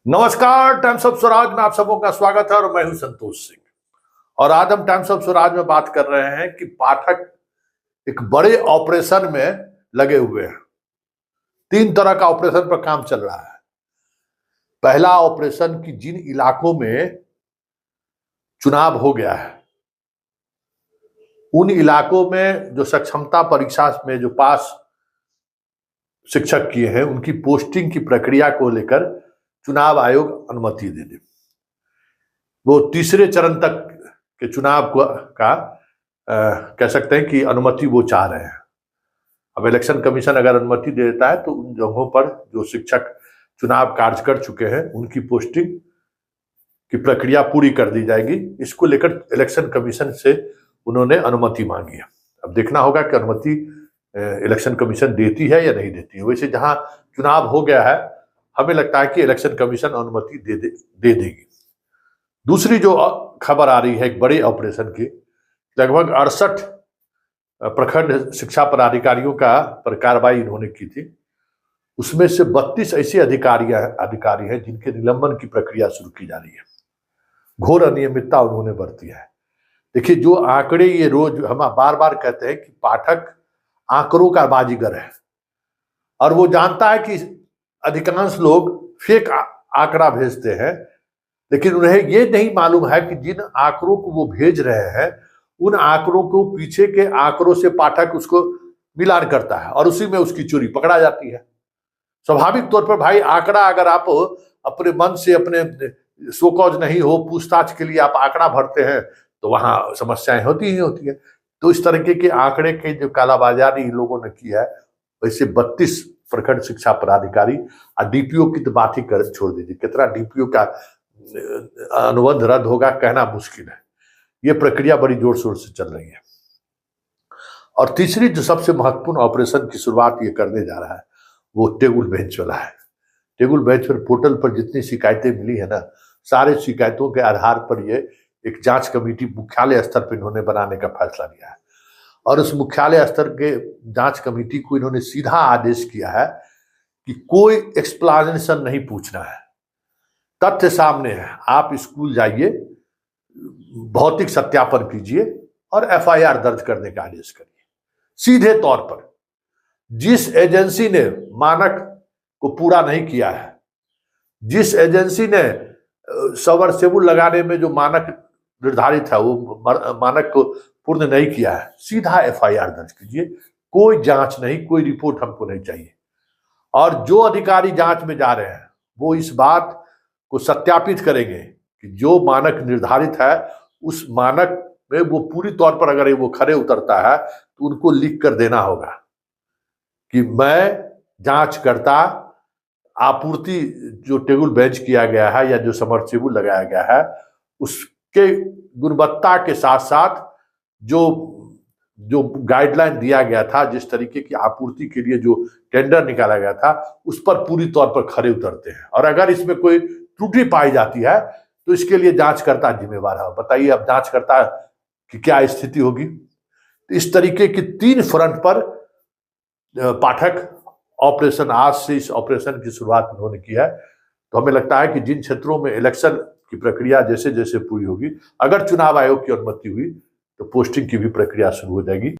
नमस्कार, times of Swaraj में आप सबों का स्वागत है और मैं हूं संतोष सिंह। और आज हम टाइम्स ऑफ स्वराज में बात कर रहे हैं कि पाठक एक बड़े ऑपरेशन में लगे हुए हैं। 3 तरह का ऑपरेशन पर काम चल रहा है। पहला ऑपरेशन कि जिन इलाकों में चुनाव हो गया है उन इलाकों में जो सक्षमता परीक्षा में जो पास शिक्षक किए हैं उनकी पोस्टिंग की प्रक्रिया को लेकर चुनाव आयोग अनुमति दे दे। वो तीसरे चरण तक के चुनाव का कह सकते हैं कि अनुमति वो चाह रहे हैं। अब इलेक्शन कमीशन अगर अनुमति दे देता है तो उन जगहों पर जो शिक्षक चुनाव कार्य कर चुके हैं उनकी पोस्टिंग की प्रक्रिया पूरी कर दी जाएगी। इसको लेकर इलेक्शन कमीशन से उन्होंने अनुमति मांगी है। अब देखना होगा कि अनुमति इलेक्शन कमीशन देती है या नहीं देती है। वैसे जहां चुनाव हो गया है हमें लगता है कि इलेक्शन कमीशन अनुमति दे देगी। दूसरी जो खबर आ रही है एक बड़े ऑपरेशन की, लगभग 68 प्रखंड शिक्षा पदाधिकारियों पर कार्रवाई इन्होंने की थी। उसमें से 32 ऐसे अधिकारी हैं जिनके निलंबन की प्रक्रिया शुरू की जा रही है। घोर अनियमितता उन्होंने बरती है। देखिए, जो आंकड़े ये रोज हम बार बार कहते हैं कि पाठक आंकड़ों का बाजीगर है और वो जानता है कि अधिकांश लोग फेक आंकड़ा भेजते हैं, लेकिन उन्हें ये नहीं मालूम है कि जिन आंकड़ों को वो भेज रहे हैं उन आंकड़ों को पीछे के आंकड़ों से पाठक उसको मिलान करता है और उसी में उसकी चोरी पकड़ा जाती है। स्वाभाविक तौर पर भाई, आंकड़ा अगर आप अपने मन से अपने शोकॉज नहीं हो, पूछताछ के लिए आप आंकड़ा भरते हैं तो वहां समस्याएं होती ही होती है। तो इस तरीके के आंकड़े के जो कालाबाजारी इन लोगों ने की है, वैसे 32 प्रखंड शिक्षा पदाधिकारी और डीपीओ की तो बात ही कर छोड़ दीजिए। कितना डीपीओ का अनुबंध रद्द होगा कहना मुश्किल है। ये प्रक्रिया बड़ी जोर शोर से चल रही है। और तीसरी जो सबसे महत्वपूर्ण ऑपरेशन की शुरुआत ये करने जा रहा है वो टेबल बेंच वाला है। टेबल बेंच पर पोर्टल पर जितनी शिकायतें मिली है ना, सारे शिकायतों के आधार पर ये एक जांच कमेटी मुख्यालय स्तर पर इन्होंने बनाने का फैसला लिया है। और उस मुख्यालय स्तर के जांच कमेटी को इन्होंने सीधा आदेश किया है कि कोई एक्सप्लेनेशन नहीं पूछना है। तथ्य सामने है, आप स्कूल जाइए, भौतिक सत्यापन कीजिए और एफआईआर दर्ज करने का आदेश करिए। सीधे तौर पर जिस एजेंसी ने मानक को पूरा नहीं किया है, जिस एजेंसी ने सबमर्सिबल लगाने में जो मानक निर्धारित है वो मानक को पूर्ण नहीं किया है, सीधा एफआईआर दर्ज कीजिए। कोई जांच नहीं, कोई रिपोर्ट हमको नहीं चाहिए। और जो अधिकारी जांच में जा रहे हैं वो इस बात को सत्यापित करेंगे कि जो मानक निर्धारित है उस मानक में वो पूरी तौर पर अगर वो खरे उतरता है तो उनको लिख कर देना होगा कि मैं जांच करता, आपूर्ति जो टेबल बेंच किया गया है या जो सबमर्सिबल लगाया गया है उसके गुणवत्ता के साथ साथ जो गाइडलाइन दिया गया था, जिस तरीके की आपूर्ति के लिए जो टेंडर निकाला गया था, उस पर पूरी तौर पर खरे उतरते हैं। और अगर इसमें कोई त्रुटि पाई जाती है तो इसके लिए जांचकर्ता जिम्मेवार है। बताइए अब जांचकर्ता की क्या स्थिति होगी। तो इस तरीके की 3 फ्रंट पर पाठक ऑपरेशन, आज से इस ऑपरेशन की शुरुआत उन्होंने की है। तो हमें लगता है कि जिन क्षेत्रों में इलेक्शन की प्रक्रिया जैसे जैसे पूरी होगी, अगर चुनाव आयोग की अनुमति हुई तो पोस्टिंग की भी प्रक्रिया शुरू हो जाएगी।